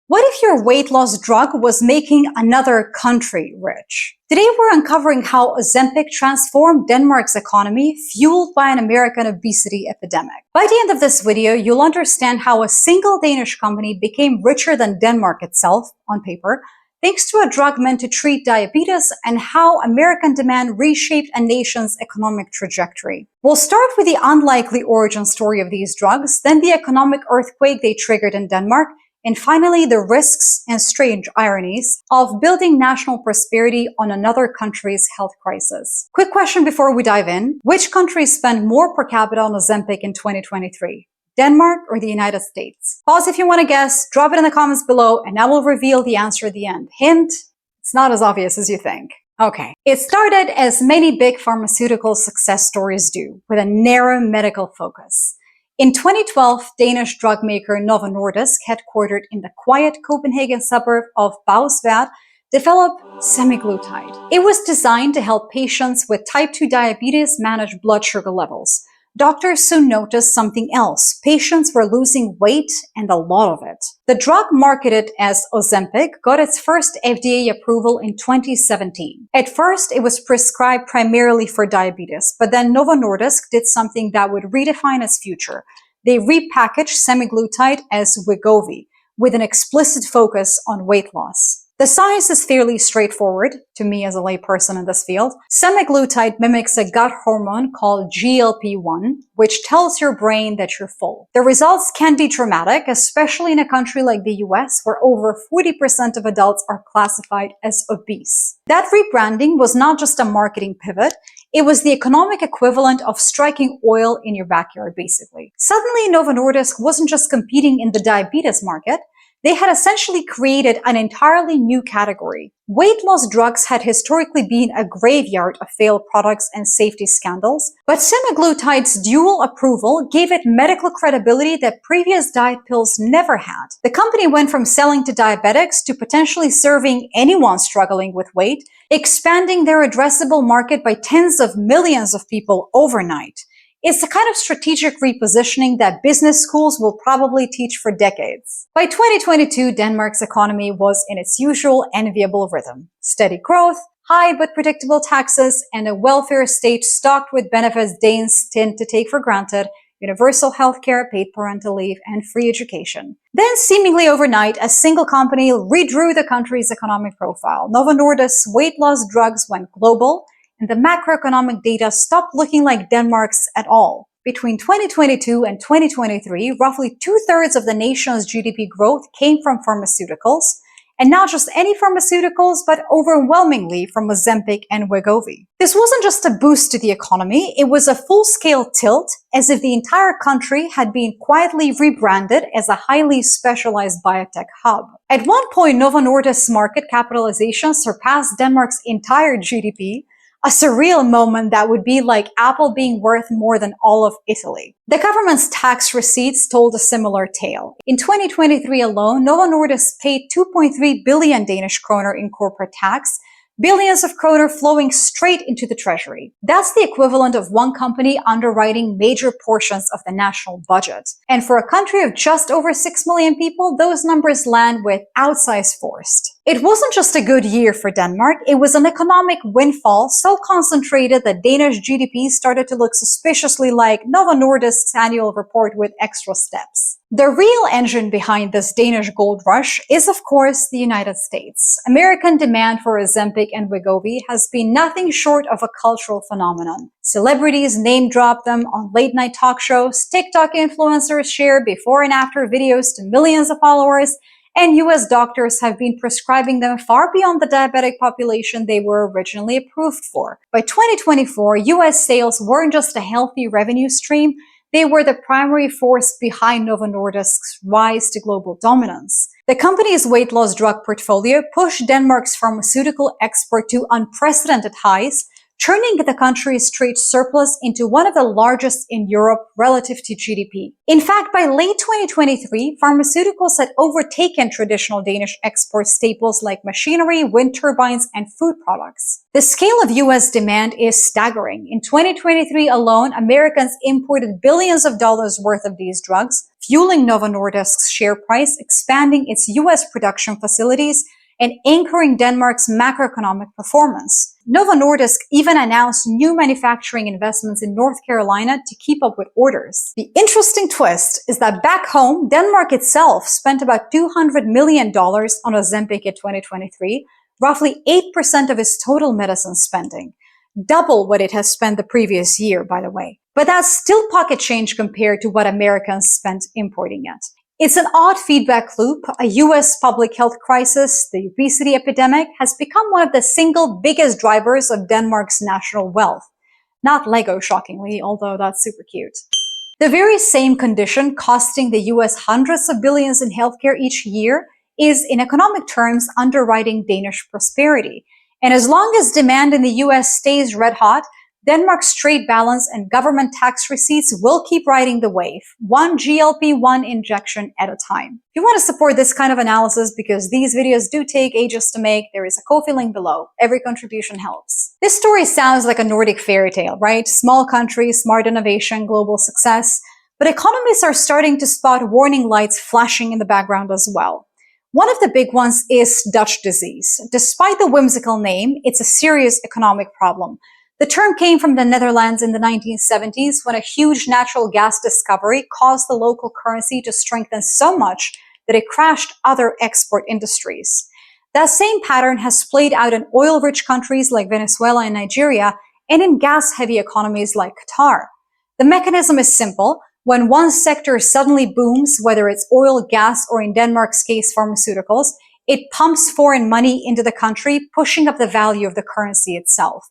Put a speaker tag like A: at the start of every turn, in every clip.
A: What if your weight loss drug was making another country rich? Today we're uncovering how Ozempic transformed Denmark's economy, fueled by an American obesity epidemic. By the end of this video, you'll understand how a single Danish company became richer than Denmark itself, on paper, thanks to a drug meant to treat diabetes, and how American demand reshaped a nation's economic trajectory. We'll start with the unlikely origin story of these drugs, then the economic earthquake they triggered in Denmark, and finally, the risks and strange ironies of building national prosperity on another country's health crisis. Quick question before we dive in. Which countries spend more per capita on Ozempic in 2023? Denmark or the United States? Pause if you want to guess, drop it in the comments below, and I will reveal the answer at the end. Hint, it's not as obvious as you think. Okay. It started as many big pharmaceutical success stories do, with a narrow medical focus. In 2012, Danish drug maker Novo Nordisk, headquartered in the quiet Copenhagen suburb of Bagsværd, developed Semaglutide. It was designed to help patients with type 2 diabetes manage blood sugar levels. Doctors soon noticed something else. Patients were losing weight, and a lot of it. The drug, marketed as Ozempic, got its first FDA approval in 2017. At first, it was prescribed primarily for diabetes, but then Novo Nordisk did something that would redefine its future. They repackaged Semaglutide as Wegovy, with an explicit focus on weight loss. The science is fairly straightforward, to me as a layperson in this field. Semaglutide mimics a gut hormone called GLP-1, which tells your brain that you're full. The results can be dramatic, especially in a country like the US, where over 40% of adults are classified as obese. That rebranding was not just a marketing pivot, it was the economic equivalent of striking oil in your backyard, basically. Suddenly, Novo Nordisk wasn't just competing in the diabetes market, they had essentially created an entirely new category. Weight loss drugs had historically been a graveyard of failed products and safety scandals, but semaglutide's dual approval gave it medical credibility that previous diet pills never had. The company went from selling to diabetics to potentially serving anyone struggling with weight, expanding their addressable market by tens of millions of people overnight. It's the kind of strategic repositioning that business schools will probably teach for decades. By 2022, Denmark's economy was in its usual enviable rhythm. Steady growth, high but predictable taxes, and a welfare state stocked with benefits Danes tend to take for granted: universal healthcare, paid parental leave, and free education. Then, seemingly overnight, a single company redrew the country's economic profile. Novo Nordisk's weight loss drugs went global, and the macroeconomic data stopped looking like Denmark's at all. Between 2022 and 2023, roughly 2/3 of the nation's GDP growth came from pharmaceuticals, and not just any pharmaceuticals, but overwhelmingly from Ozempic and Wegovy. This wasn't just a boost to the economy, it was a full-scale tilt, as if the entire country had been quietly rebranded as a highly specialized biotech hub. At one point, Novo Nordisk's market capitalization surpassed Denmark's entire GDP, a surreal moment that would be like Apple being worth more than all of Italy. The government's tax receipts told a similar tale. In 2023 alone, Novo Nordisk paid 2.3 billion Danish kroner in corporate tax, billions of kroner flowing straight into the treasury. That's the equivalent of one company underwriting major portions of the national budget. And for a country of just over 6 million people, those numbers land with outsized force. It wasn't just a good year for Denmark, it was an economic windfall so concentrated that Danish GDP started to look suspiciously like Novo Nordisk's annual report with extra steps. The real engine behind this Danish gold rush is, of course, the United States. American demand for Ozempic and Wegovy has been nothing short of a cultural phenomenon. Celebrities name-drop them on late-night talk shows, TikTok influencers share before and after videos to millions of followers, and US doctors have been prescribing them far beyond the diabetic population they were originally approved for. By 2024, US sales weren't just a healthy revenue stream, they were the primary force behind Novo Nordisk's rise to global dominance. The company's weight loss drug portfolio pushed Denmark's pharmaceutical export to unprecedented highs, turning the country's trade surplus into one of the largest in Europe relative to GDP. In fact, by late 2023, pharmaceuticals had overtaken traditional Danish export staples like machinery, wind turbines, and food products. The scale of US demand is staggering. In 2023 alone, Americans imported billions of dollars worth of these drugs, fueling Novo Nordisk's share price, expanding its US production facilities, and anchoring Denmark's macroeconomic performance. Novo Nordisk even announced new manufacturing investments in North Carolina to keep up with orders. The interesting twist is that back home, Denmark itself spent about $200 million on Ozempic in 2023, roughly 8% of its total medicine spending. Double what it has spent the previous year, by the way. But that's still pocket change compared to what Americans spent importing it. It's an odd feedback loop. A US public health crisis, the obesity epidemic, has become one of the single biggest drivers of Denmark's national wealth. Not Lego, shockingly, although that's super cute. The very same condition costing the US hundreds of billions in healthcare each year is, in economic terms, underwriting Danish prosperity. And as long as demand in the US stays red hot, Denmark's trade balance and government tax receipts will keep riding the wave, one GLP-1 injection at a time. If you want to support this kind of analysis, because these videos do take ages to make, there is a Ko-fi link below. Every contribution helps. This story sounds like a Nordic fairy tale, right? Small country, smart innovation, global success. But economists are starting to spot warning lights flashing in the background as well. One of the big ones is Dutch disease. Despite the whimsical name, it's a serious economic problem. The term came from the Netherlands in the 1970s when a huge natural gas discovery caused the local currency to strengthen so much that it crashed other export industries. That same pattern has played out in oil-rich countries like Venezuela and Nigeria, and in gas-heavy economies like Qatar. The mechanism is simple. When one sector suddenly booms, whether it's oil, gas, or in Denmark's case, pharmaceuticals, it pumps foreign money into the country, pushing up the value of the currency itself.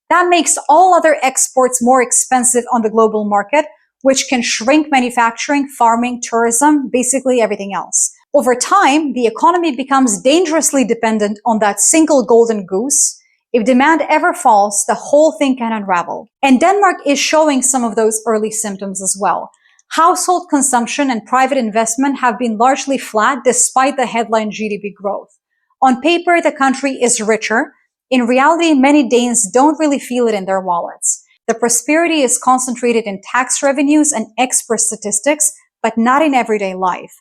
A: That makes all other exports more expensive on the global market, which can shrink manufacturing, farming, tourism, basically everything else. Over time, the economy becomes dangerously dependent on that single golden goose. If demand ever falls, the whole thing can unravel. And Denmark is showing some of those early symptoms as well. Household consumption and private investment have been largely flat despite the headline GDP growth. On paper, the country is richer. In reality, many Danes don't really feel it in their wallets. The prosperity is concentrated in tax revenues and export statistics, but not in everyday life.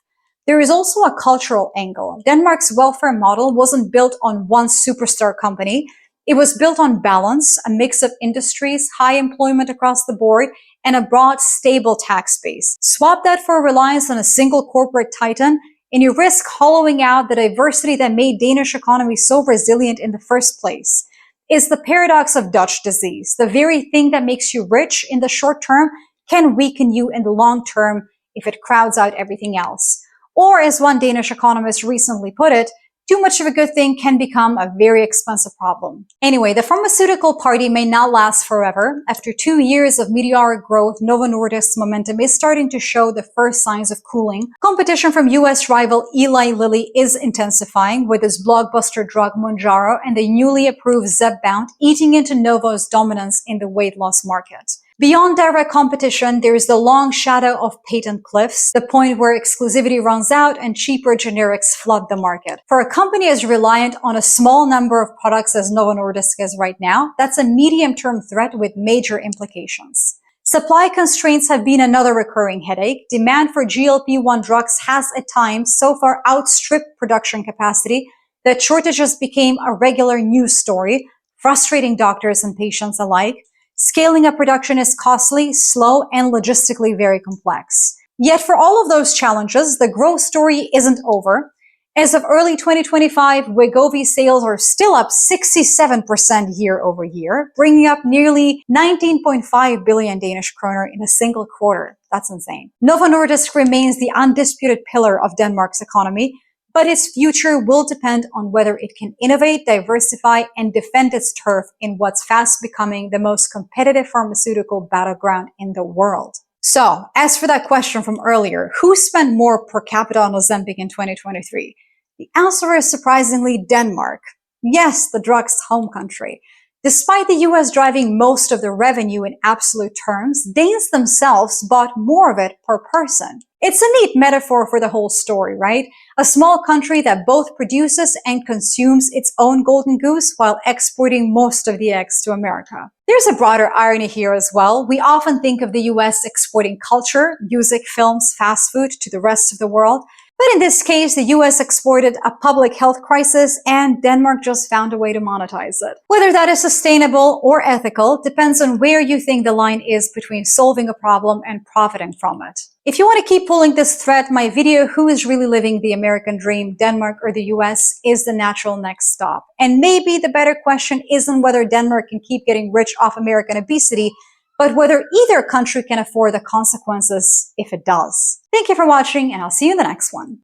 A: There is also a cultural angle. Denmark's welfare model wasn't built on one superstar company. It was built on balance, a mix of industries, high employment across the board, and a broad, stable tax base. Swap that for reliance on a single corporate titan, and you risk hollowing out the diversity that made Danish economy so resilient in the first place. It's the paradox of Dutch disease. The very thing that makes you rich in the short term can weaken you in the long term if it crowds out everything else. Or, as one Danish economist recently put it, too much of a good thing can become a very expensive problem. Anyway, the pharmaceutical party may not last forever. After 2 years of meteoric growth, Novo Nordisk's momentum is starting to show the first signs of cooling. Competition from US rival Eli Lilly is intensifying, with its blockbuster drug Mounjaro and the newly approved Zepbound eating into Novo's dominance in the weight loss market. Beyond direct competition, there is the long shadow of patent cliffs, the point where exclusivity runs out and cheaper generics flood the market. For a company as reliant on a small number of products as Novo Nordisk is right now, that's a medium-term threat with major implications. Supply constraints have been another recurring headache. Demand for GLP-1 drugs has at times so far outstripped production capacity that shortages became a regular news story, frustrating doctors and patients alike. Scaling up production is costly, slow, and logistically very complex. Yet for all of those challenges, the growth story isn't over. As of early 2025, Wegovy sales are still up 67% year over year, bringing up nearly 19.5 billion Danish kroner in a single quarter. That's insane. Novo Nordisk remains the undisputed pillar of Denmark's economy, but its future will depend on whether it can innovate, diversify, and defend its turf in what's fast becoming the most competitive pharmaceutical battleground in the world. So, as for that question from earlier, who spent more per capita on Ozempic in 2023? The answer is surprisingly Denmark. Yes, the drug's home country. Despite the US driving most of the revenue in absolute terms, Danes themselves bought more of it per person. It's a neat metaphor for the whole story, right? A small country that both produces and consumes its own golden goose while exporting most of the eggs to America. There's a broader irony here as well. We often think of the US exporting culture, music, films, fast food to the rest of the world. But in this case, the US exported a public health crisis and Denmark just found a way to monetize it. Whether that is sustainable or ethical depends on where you think the line is between solving a problem and profiting from it. If you want to keep pulling this thread, my video, Who is Really Living the American Dream, Denmark or the US, is the natural next stop. And maybe the better question isn't whether Denmark can keep getting rich off American obesity, but whether either country can afford the consequences if it does. Thank you for watching, and I'll see you in the next one.